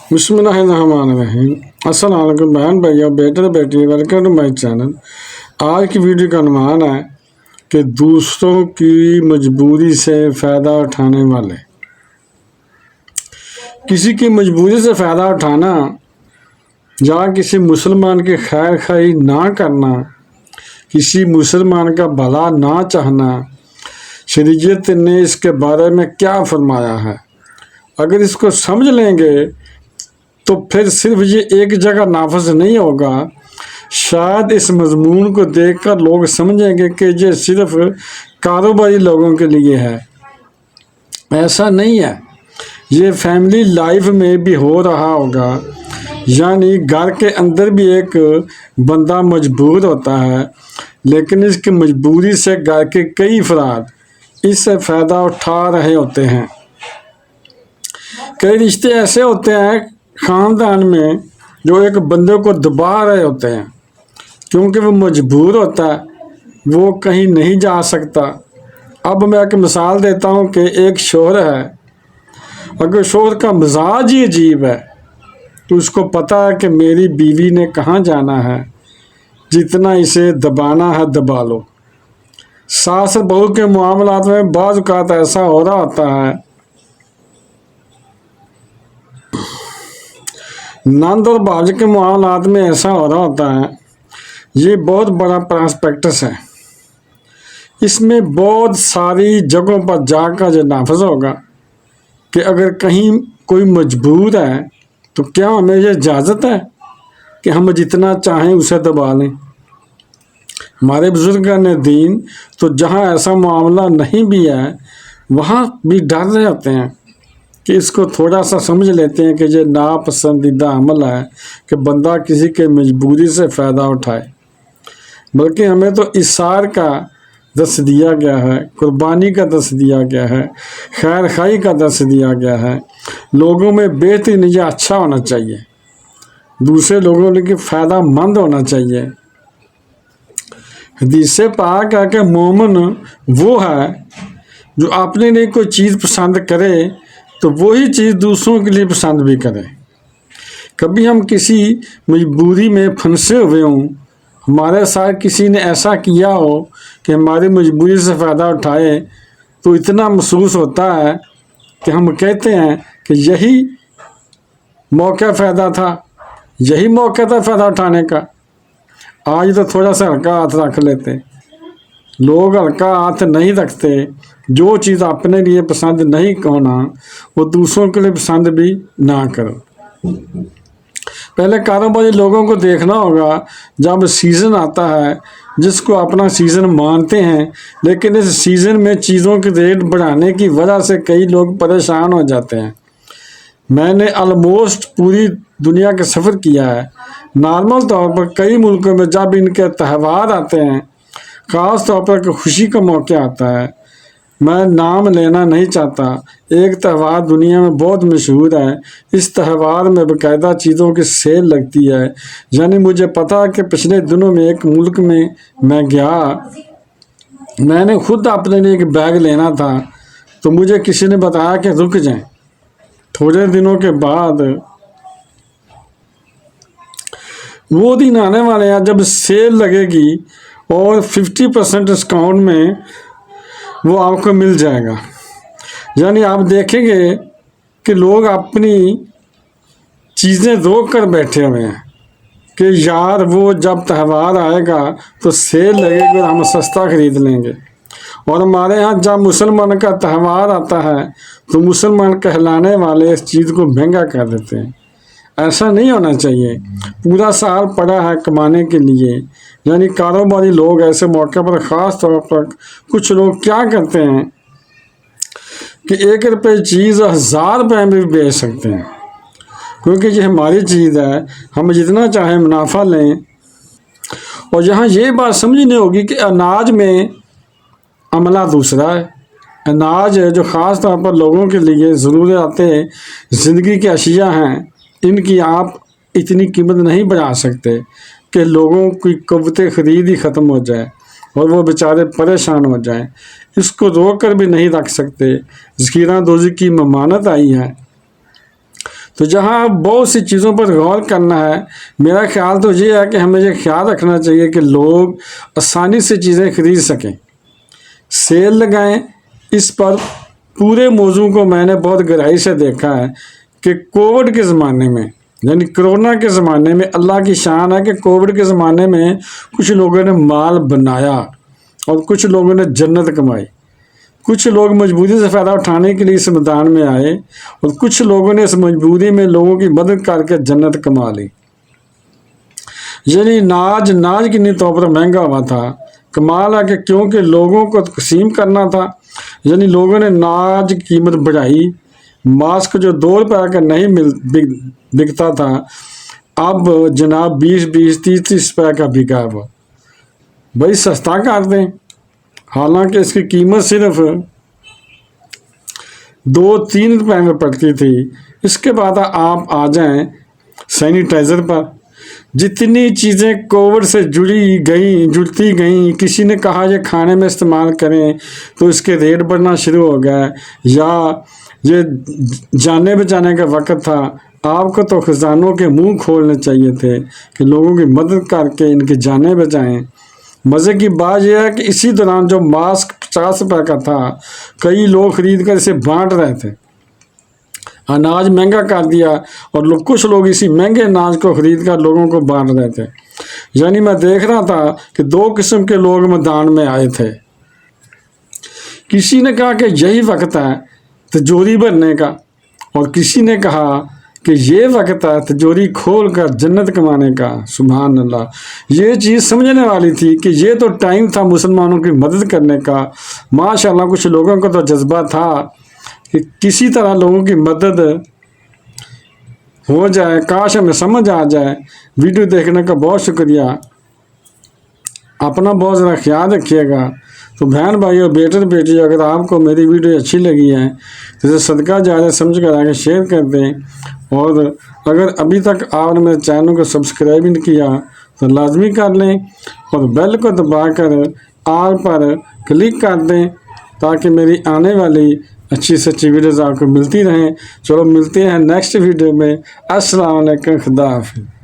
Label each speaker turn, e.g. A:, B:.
A: बिस्मिल्लाहिर्रहमानिर्रहीम। अस्सलाम वालेकुम बहन भाइयों, बेटे और बेटी, वेलकम टू माई चैनल। आज की वीडियो का अनुमान है कि दूसरों की मजबूरी से फ़ायदा उठाने वाले, किसी की मजबूरी से फ़ायदा उठाना या किसी मुसलमान की खैर खाई ना करना, किसी मुसलमान का भला ना चाहना, शरीयत ने इसके बारे में क्या फरमाया है। अगर इसको समझ लेंगे तो फिर सिर्फ ये एक जगह नाफज नहीं होगा, शायद इस मजमून को देखकर लोग समझेंगे कि ये सिर्फ कारोबारी लोगों के लिए है। ऐसा नहीं है, ये फैमिली लाइफ में भी हो रहा होगा। यानी घर के अंदर भी एक बंदा मजबूर होता है, लेकिन इसकी मजबूरी से घर के कई अफराद इससे फ़ायदा उठा रहे होते हैं। कई रिश्ते ऐसे होते हैं ख़ानदान में जो एक बंदे को दबा रहे होते हैं, क्योंकि वो मजबूर होता है, वो कहीं नहीं जा सकता। अब मैं एक मिसाल देता हूँ कि एक शोहर है, अगर शोहर का मिजाज ही अजीब है तो उसको पता है कि मेरी बीवी ने कहाँ जाना है, जितना इसे दबाना है दबा लो। सास और बहू के मामलात में बाज़ औक़ात ऐसा हो रहा होता है, नंद और भाज के मामलात में ऐसा हो रहा होता है। ये बहुत बड़ा प्रॉस्पेक्टस है, इसमें बहुत सारी जगहों पर जाकर जो नाफज होगा कि अगर कहीं कोई मजबूर है तो क्या हमें ये इजाज़त है कि हम जितना चाहें उसे दबा लें। हमारे बुजुर्गान ने दीन तो जहाँ ऐसा मामला नहीं भी है वहाँ भी डर रहे होते हैं कि इसको थोड़ा सा समझ लेते हैं कि ये नापसंदीदा अमल है कि बंदा किसी के मजबूरी से फ़ायदा उठाए। बल्कि हमें तो इसार का दस दिया गया है, कुर्बानी का दस दिया गया है, खैर खाई का दस दिया गया है। लोगों में बेहतरीन या अच्छा होना चाहिए, दूसरे लोगों के फ़ायदा मंद होना चाहिए। हदीस से पाक है कि मोमिन वो है जो अपने लिए कोई चीज़ पसंद करे तो वही चीज़ दूसरों के लिए पसंद भी करे। कभी हम किसी मजबूरी में फंसे हुए हों, हमारे साथ किसी ने ऐसा किया हो कि हमारी मजबूरी से फ़ायदा उठाए, तो इतना महसूस होता है कि हम कहते हैं कि यही मौका फ़ायदा था, यही मौका था फ़ायदा उठाने का। आज तो थोड़ा सा हल्का हाथ रख लेते। लोग हल्का हाथ नहीं रखते। जो चीज़ अपने लिए पसंद नहीं होना वो दूसरों के लिए पसंद भी ना करो। पहले कारोबारी लोगों को देखना होगा, जब सीज़न आता है जिसको अपना सीज़न मानते हैं, लेकिन इस सीज़न में चीज़ों के रेट बढ़ाने की वजह से कई लोग परेशान हो जाते हैं। मैंने ऑलमोस्ट पूरी दुनिया का सफ़र किया है। नॉर्मल तौर पर कई मुल्कों में जब इनके त्यौहार आते हैं, ख़ास तौर पर खुशी का मौका आता है, मैं नाम लेना नहीं चाहता, एक त्यौहार दुनिया में बहुत मशहूर है। इस त्यौहार में बाकायदा चीज़ों की सेल लगती है। यानी मुझे पता है कि पिछले दिनों में एक मुल्क में मैं गया, मैंने खुद अपने लिए एक बैग लेना था, तो मुझे किसी ने बताया कि रुक जाएं। थोड़े दिनों के बाद वो दिन आने वाले हैं जब सेल लगेगी और 50% डिस्काउंट में वो आपको मिल जाएगा। यानी आप देखेंगे कि लोग अपनी चीज़ें रोक कर बैठे हुए हैं कि यार वो जब त्यौहार आएगा तो सेल लगेगी और हम सस्ता ख़रीद लेंगे। और हमारे यहाँ जब मुसलमान का त्यौहार आता है तो मुसलमान कहलाने वाले इस चीज़ को महंगा कर देते हैं। ऐसा नहीं होना चाहिए। पूरा साल पड़ा है कमाने के लिए। यानी कारोबारी लोग ऐसे मौके पर ख़ास तौर पर कुछ लोग क्या करते हैं कि 1 रुपये चीज़ 1000 रुपये में भी बेच सकते हैं, क्योंकि ये हमारी चीज़ है, हम जितना चाहें मुनाफा लें। और यहाँ ये बात समझनी होगी कि अनाज में अमला दूसरा है। अनाज है जो ख़ास तौर पर लोगों के लिए ज़रूरतें ज़िंदगी की अशिया हैं, इनकी आप इतनी कीमत नहीं बढ़ा सकते कि लोगों की क़ुव्वत ख़रीद ही ख़त्म हो जाए और वो बेचारे परेशान हो जाएं। इसको रोक कर भी नहीं रख सकते। ज़ख़ीरा दोज़ी की ममानत आई है تو جہاں بہت سی چیزوں پر غور کرنا ہے، میرا خیال تو یہ ہے کہ ہمیں یہ خیال رکھنا چاہیے کہ لوگ آسانی سے چیزیں خرید سکیں، سیل لگائیں۔ اس پر پورے موضوع کو میں نے بہت گہرائی سے دیکھا ہے کہ کووڈ کے زمانے میں، یعنی کرونا کے زمانے میں، اللہ کی شان ہے کہ کووڈ کے زمانے میں کچھ لوگوں نے مال بنایا اور کچھ لوگوں نے جنت کمائی۔ کچھ لوگ مجبوری سے فائدہ اٹھانے کے لیے اس میدان میں آئے اور کچھ لوگوں نے اس مجبوری میں لوگوں کی مدد کر کے جنت کما لی۔ یعنی ناج کتنی طور پر مہنگا ہوا تھا، کمال ہے کہ کیونکہ لوگوں کو تقسیم کرنا تھا، یعنی لوگوں نے ناج کی قیمت بڑھائی۔ ماسک جو 2 روپے کا نہیں بکتا تھا، اب جناب 20 30 روپے کا بکا وہ۔ بھائی سستا کر دیں، حالانکہ اس کی قیمت صرف 2-3 روپے میں پڑتی تھی۔ اس کے بعد آپ آ جائیں سینیٹائزر پر۔ جتنی چیزیں کووڈ سے جڑتی گئیں، کسی نے کہا یہ کھانے میں استعمال کریں تو اس کے ریٹ بڑھنا شروع ہو گئے، یا یہ جانے بچانے کا وقت تھا۔ آپ کو تو خزانوں کے منہ کھولنے چاہیے تھے کہ لوگوں کی مدد کر کے ان کی جانیں بچائیں۔ مزے کی بات یہ ہے کہ اسی دوران جو ماسک 50 روپے کا تھا، کئی لوگ خرید کر اسے بانٹ رہے تھے۔ اناج مہنگا کر دیا اور کچھ لوگ اسی مہنگے اناج کو خرید کر لوگوں کو بانٹ رہے تھے۔ یعنی میں دیکھ رہا تھا کہ 2 قسم کے لوگ میدان میں آئے تھے۔ کسی نے کہا کہ یہی وقت ہے تجوری بھرنے کا، اور کسی نے کہا کہ یہ وقت ہے تجوری کھول کر جنت کمانے کا۔ سبحان اللہ، یہ چیز سمجھنے والی تھی کہ یہ تو ٹائم تھا مسلمانوں کی مدد کرنے کا۔ ماشاءاللہ کچھ لوگوں کو تو جذبہ تھا کہ کسی طرح لوگوں کی مدد ہو جائے، کاش ہمیں سمجھ آ جائے۔ ویڈیو دیکھنے کا بہت شکریہ، اپنا بہت ذرا خیال رکھیے گا۔ تو بہن بھائی اور بیٹی، اگر آپ کو میری ویڈیو اچھی لگی ہے تو اسے صدقہ جاریہ سمجھ کر آگے شیئر کر دیں، اور اگر ابھی تک آپ نے میرے چینل کو سبسکرائب نہیں کیا تو لازمی کر لیں، اور بیل کو دبا کر آل پر کلک کر دیں تاکہ میری آنے والی اچھی سے اچھی ویڈیوز آپ کو ملتی رہیں۔ چلو ملتے ہیں نیکسٹ ویڈیو میں۔ السلام علیکم، خدا حافظ۔